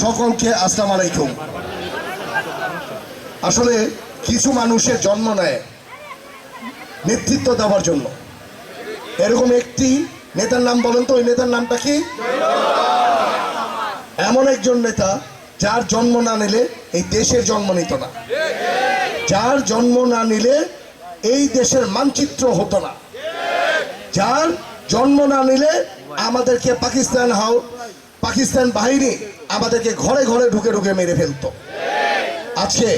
সকলকে আসসালামু আলাইকুম। আসলে কিছু মানুষের জন্ম নেয় নেতৃত্ব দেওয়ার জন্য। এরকম একটি নেতার নাম বলেন তো, ওই নেতার নামটা কি? এমন একজন নেতা যার জন্ম না নিলে এই দেশের জন্ম নিত না, যার জন্ম না নিলে এই দেশের মানচিত্র হতো না, যার জন্ম না নিলে আমাদেরকে পাকিস্তান বাহিনী আমাদেরকে ঘরে ঘরে ঢুকে ঢুকে মেরে ফেলতো। আজকে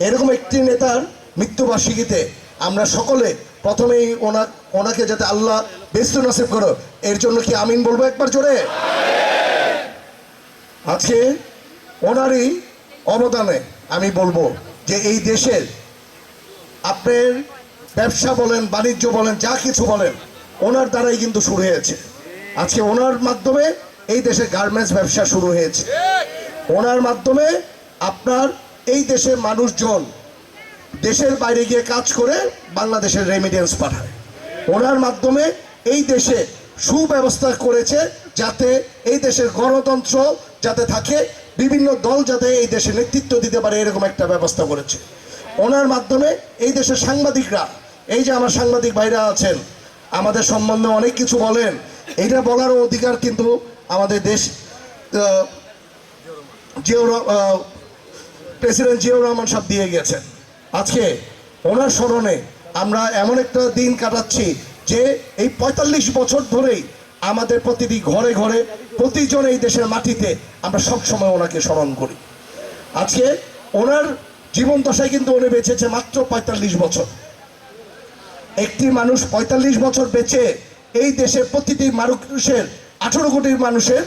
এরকম একটি নেতার মৃত্যুবার্ষিকীতে আমরা সকলে প্রথমেই ওনাকে যাতে আল্লাহ বেস্ত নসিব করো, এর জন্য কি আমিন বলবো একবার জোরে। আজকে ওনারই অবদানে আমি বলবো যে এই দেশের আপনার ব্যবসা বলেন, বাণিজ্য বলেন, যা কিছু বলেন, ওনার দ্বারাই কিন্তু শুরু হয়েছে। আজকে ওনার মাধ্যমে এই দেশের গার্মেন্টস ব্যবসা শুরু হয়েছে। ওনার মাধ্যমে আপনার এই দেশের মানুষজন দেশের বাইরে গিয়ে কাজ করে বাংলাদেশের রেমিটেন্স পাঠায়। ওনার মাধ্যমে এই দেশে সুব্যবস্থা করেছে যাতে এই দেশের গণতন্ত্র যাতে থাকে, বিভিন্ন দল যাতে এই দেশে নেতৃত্ব দিতে পারে, এরকম একটা ব্যবস্থা করেছে। ওনার মাধ্যমে এই দেশের সাংবাদিকরা, এই যে আমার সাংবাদিক ভাইরা আছেন, আমাদের সম্বন্ধে অনেক কিছু বলেন, এইটা বলারও অধিকার কিন্তু আমাদের দেশ প্রেসিডেন্ট জিয়াউর রহমান সাহেব দিয়ে গেছেন। আজকে ওনার স্মরণে আমরা এমন একটা দিন কাটাচ্ছি যে এই ৪৫ বছর ধরেই আমাদের প্রতিটি ঘরে ঘরে, প্রতিজন এই দেশের মাটিতে আমরা সবসময় ওনাকে স্মরণ করি। আজকে ওনার জীবন দশায় কিন্তু উনি বেঁচেছে মাত্র ৪৫ বছর। একটি মানুষ ৪৫ বছর বেঁচে এই দেশের প্রতিটি মানুষের, ১৮ কোটির মানুষের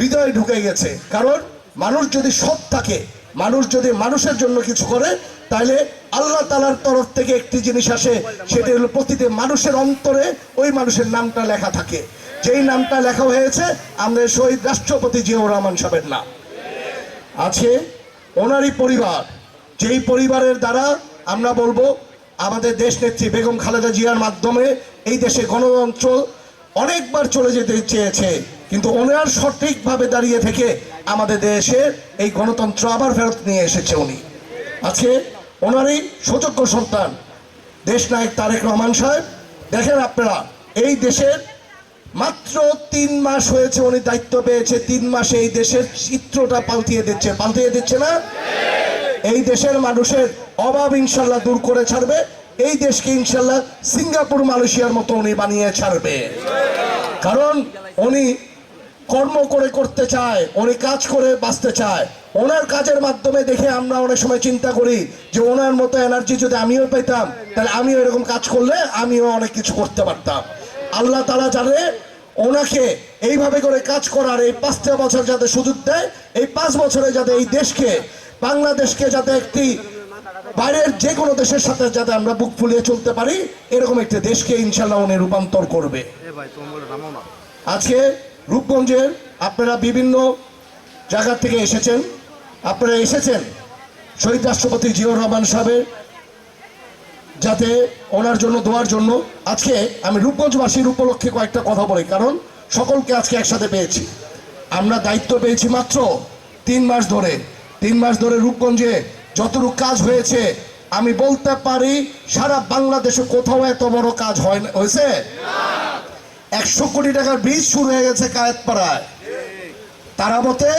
হৃদয়ে ঢুকে গেছে। কারণ মানুষ যদি সৎ থাকে, মানুষ যদি মানুষের জন্য কিছু করে, তাহলে আল্লাহ তাআলার তরফ থেকে একটি জিনিস আসে, সেটা হলো প্রতিটি মানুষের অন্তরে ওই মানুষের নামটা লেখা থাকে। যেই নামটা লেখা হয়েছে আমাদের শহীদ রাষ্ট্রপতি জিয়াউর রহমান সাহেবের নাম। আছে ওনারই পরিবার, যেই পরিবারের দ্বারা আমরা বলবো আমাদের দেশ নেত্রী বেগম খালেদা জিয়ার মাধ্যমে এই দেশে গণতন্ত্র অনেকবার চলে যেতে চেয়েছে, কিন্তু ওনার সঠিকভাবে দাঁড়িয়ে থেকে আমাদের দেশে এই গণতন্ত্র আবার ফেরত নিয়ে এসেছে উনি। আজকে ওনারই সুযোগ্য সন্তান দেশ নায়ক তারেক রহমান সাহেব। দেখেন আপনারা, এই দেশের মাত্র ৩ মাস হয়েছে উনি দায়িত্ব পেয়েছে, ৩ মাসে এই দেশের চিত্রটা পাল্টিয়ে দিচ্ছে না? এই দেশের মানুষের অভাব ইনশাল্লাহ দূর করে ছাড়বে। এই দেশকে ইনশাল্লাহ সিঙ্গাপুর, মালয়েশিয়ার মতো উনি বানিয়ে ছাড়বে। কারণ উনি কর্ম করে করতে চায়, উনি কাজ করে বাঁচতে চায়। ওনার কাজের মাধ্যমে দেখে আমরা অনেক সময় চিন্তা করি যে ওনার মতো এনার্জি যদি আমিও পেতাম, তাহলে আমিও এরকম কাজ করলে আমিও অনেক কিছু করতে পারতাম। আল্লাহ তাআলা জানে ওনাকে এইভাবে করে কাজ করার এই ৫টা বছর যাতে সুযোগ দেয়, এই ৫ বছরে যাতে এই দেশকে, বাংলাদেশকে যাতে একটি বাইরের যে কোনো দেশের সাথে যাতে আমরা বুক ফুলিয়ে চলতে পারি, এরকম একটি দেশকে ইনশাল্লাহ উনি রূপান্তর করবে। আজকে রূপগঞ্জের আপনারা বিভিন্ন জায়গা থেকে এসেছেন, আপনারা এসেছেন শহীদ রাষ্ট্রপতি জিয়াউর রহমান সাহেবের যাতে ওনার জন্য দোয়ার জন্য। আজকে আমি রূপগঞ্জবাসীর উপলক্ষে কয়েকটা কথা বলি, কারণ সকলকে আজকে একসাথে পেয়েছি। আমরা দায়িত্ব পেয়েছি মাত্র ৩ মাস ধরে। ৩ মাস ধরে রূপগঞ্জে যতটুকু কাজ হয়েছে আমি বলতে পারি সারা বাংলাদেশে কোথাও এত বড় কাজ হয়েছে। ১০০ কোটি টাকার ব্রিজ শুরু হয়ে গেছে কায়েতপাড়ায়। তারাবতে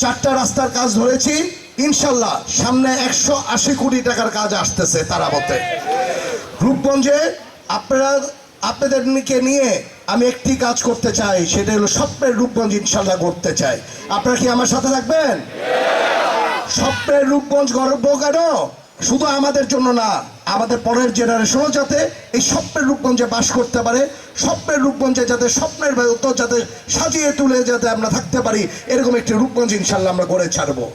4টা রাস্তার কাজ ধরেছি, ইনশাল্লাহ সামনে ১৮০ কোটি টাকার কাজ আসতেছে তারাবতে। রূপগঞ্জে আপনাদেরকে নিয়ে আমি একটি কাজ করতে চাই, সেটা হলো স্বপ্নের রূপগঞ্জ ইনশাল্লাহ করতে চাই। আপনারা কি আমার সাথে থাকবেন? স্বপ্নের রূপগঞ্জ গর্ব কেন? শুধু আমাদের জন্য না, আমাদের পরের জেনারেশনও যাতে এই স্বপ্নের রূপগঞ্জে বাস করতে পারে, স্বপ্নের রূপগঞ্জে যাতে স্বপ্নের যাতে সাজিয়ে তুলে যাতে আমরা থাকতে পারি, এরকম একটি রূপগঞ্জ ইনশাল্লাহ আমরা গড়ে ছাড়বো।